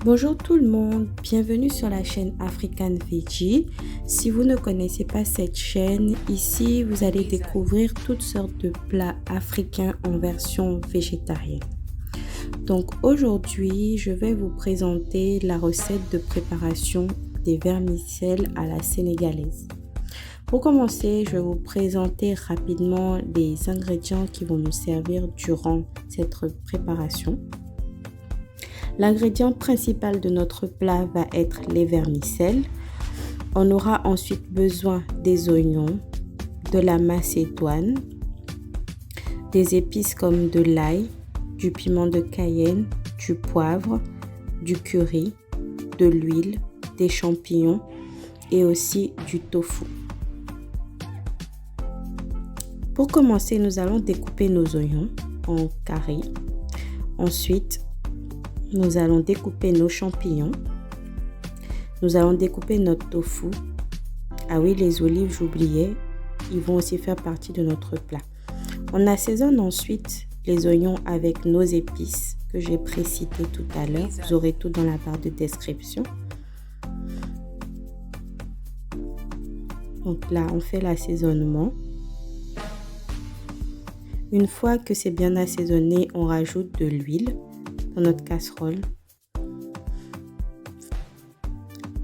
Bonjour tout le monde, bienvenue sur la chaîne African Veggie. Si vous ne connaissez pas cette chaîne, ici vous allez découvrir toutes sortes de plats africains en version végétarienne. Donc aujourd'hui, je vais vous présenter la recette de préparation des vermicelles à la sénégalaise. Pour commencer, je vais vous présenter rapidement les ingrédients qui vont nous servir durant cette préparation. L'ingrédient principal de notre plat va être les vermicelles. On aura ensuite besoin des oignons, de la macédoine, des épices comme de l'ail, du piment de Cayenne, du poivre, du curry, de l'huile, des champignons et aussi du tofu. Pour commencer, nous allons découper nos oignons en carrés. Ensuite, nous allons découper nos champignons. Nous allons découper notre tofu. Ah oui, les olives, j'oubliais. Ils vont aussi faire partie de notre plat. On assaisonne ensuite les oignons avec nos épices que j'ai précitées tout à l'heure. Vous aurez tout dans la barre de description. Donc là, on fait l'assaisonnement. Une fois que c'est bien assaisonné, on rajoute de l'huile dans notre casserole,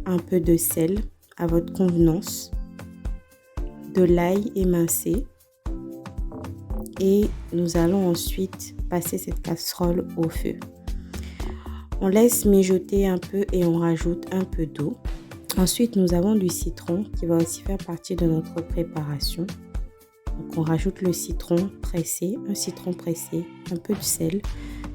un peu de sel à votre convenance, de l'ail émincé et nous allons ensuite passer cette casserole au feu. On laisse mijoter un peu et on rajoute un peu d'eau. Ensuite, nous avons du citron qui va aussi faire partie de notre préparation. Donc, on rajoute le citron pressé, un citron pressé, un peu de sel.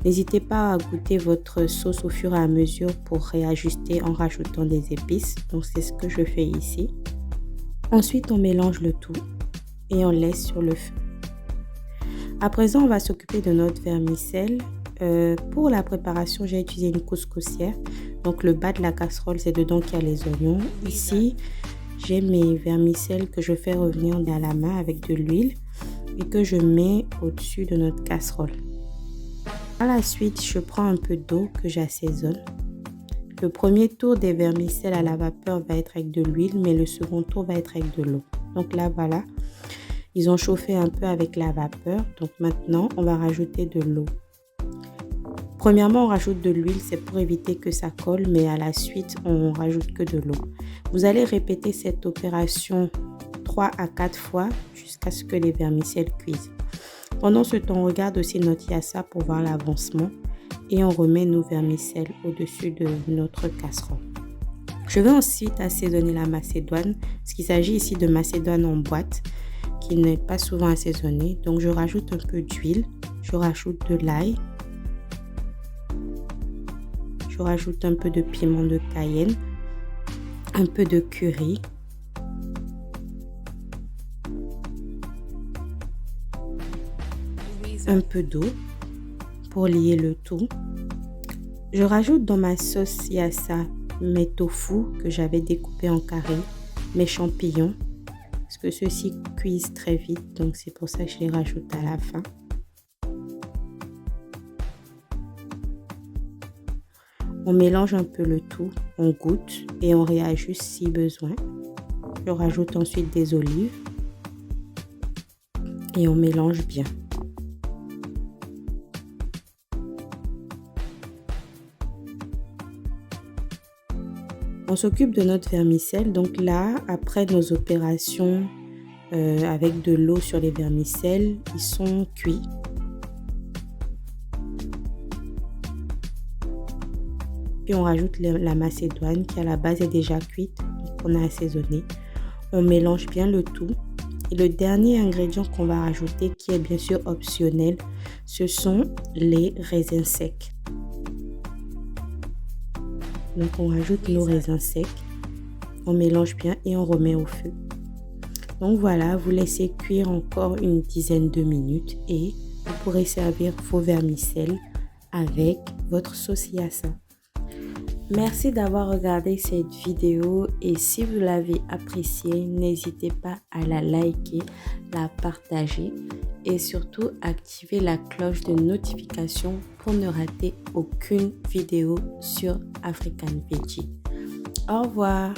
N'hésitez pas à goûter votre sauce au fur et à mesure pour réajuster en rajoutant des épices. Donc c'est ce que je fais ici. Ensuite, on mélange le tout et on laisse sur le feu. À présent, on va s'occuper de notre vermicelle. Pour la préparation, j'ai utilisé une couscoussière. Donc le bas de la casserole, c'est dedans qu'il y a les oignons. Ici, j'ai mes vermicelles que je fais revenir à la main avec de l'huile et que je mets au-dessus de notre casserole. À la suite, je prends un peu d'eau que j'assaisonne. Le premier tour des vermicelles à la vapeur va être avec de l'huile, mais le second tour va être avec de l'eau. Donc là, voilà, ils ont chauffé un peu avec la vapeur. Donc maintenant, on va rajouter de l'eau. Premièrement, on rajoute de l'huile, c'est pour éviter que ça colle, mais à la suite, on rajoute que de l'eau. Vous allez répéter cette opération 3 à 4 fois jusqu'à ce que les vermicelles cuisent. Pendant ce temps, on regarde aussi notre yassa pour voir l'avancement et on remet nos vermicelles au-dessus de notre casserole. Je vais ensuite assaisonner la macédoine, parce qu'il s'agit ici de macédoine en boîte qui n'est pas souvent assaisonnée. Donc je rajoute un peu d'huile, je rajoute de l'ail, je rajoute un peu de piment de Cayenne, un peu de curry, un peu d'eau pour lier le tout. Je rajoute dans ma sauce yassa mes tofu que j'avais découpés en carrés, mes champignons, parce que ceux-ci cuisent très vite, donc c'est pour ça que je les rajoute à la fin. On mélange un peu le tout, on goûte et on réajuste si besoin. Je rajoute ensuite des olives et on mélange bien. On s'occupe de notre vermicelle. Donc là, après nos opérations avec de l'eau sur les vermicelles, ils sont cuits. Puis on rajoute la macédoine qui à la base est déjà cuite, donc on a assaisonné. On mélange bien le tout. Et le dernier ingrédient qu'on va rajouter, qui est bien sûr optionnel, ce sont les raisins secs. Donc on rajoute nos raisins secs, on mélange bien et on remet au feu. Donc voilà, vous laissez cuire encore une dizaine de minutes et vous pourrez servir vos vermicelles avec votre sauce yassa. Merci d'avoir regardé cette vidéo et si vous l'avez appréciée, n'hésitez pas à la liker, la partager et surtout activez la cloche de notification pour ne rater aucune vidéo sur African Veggie. Au revoir.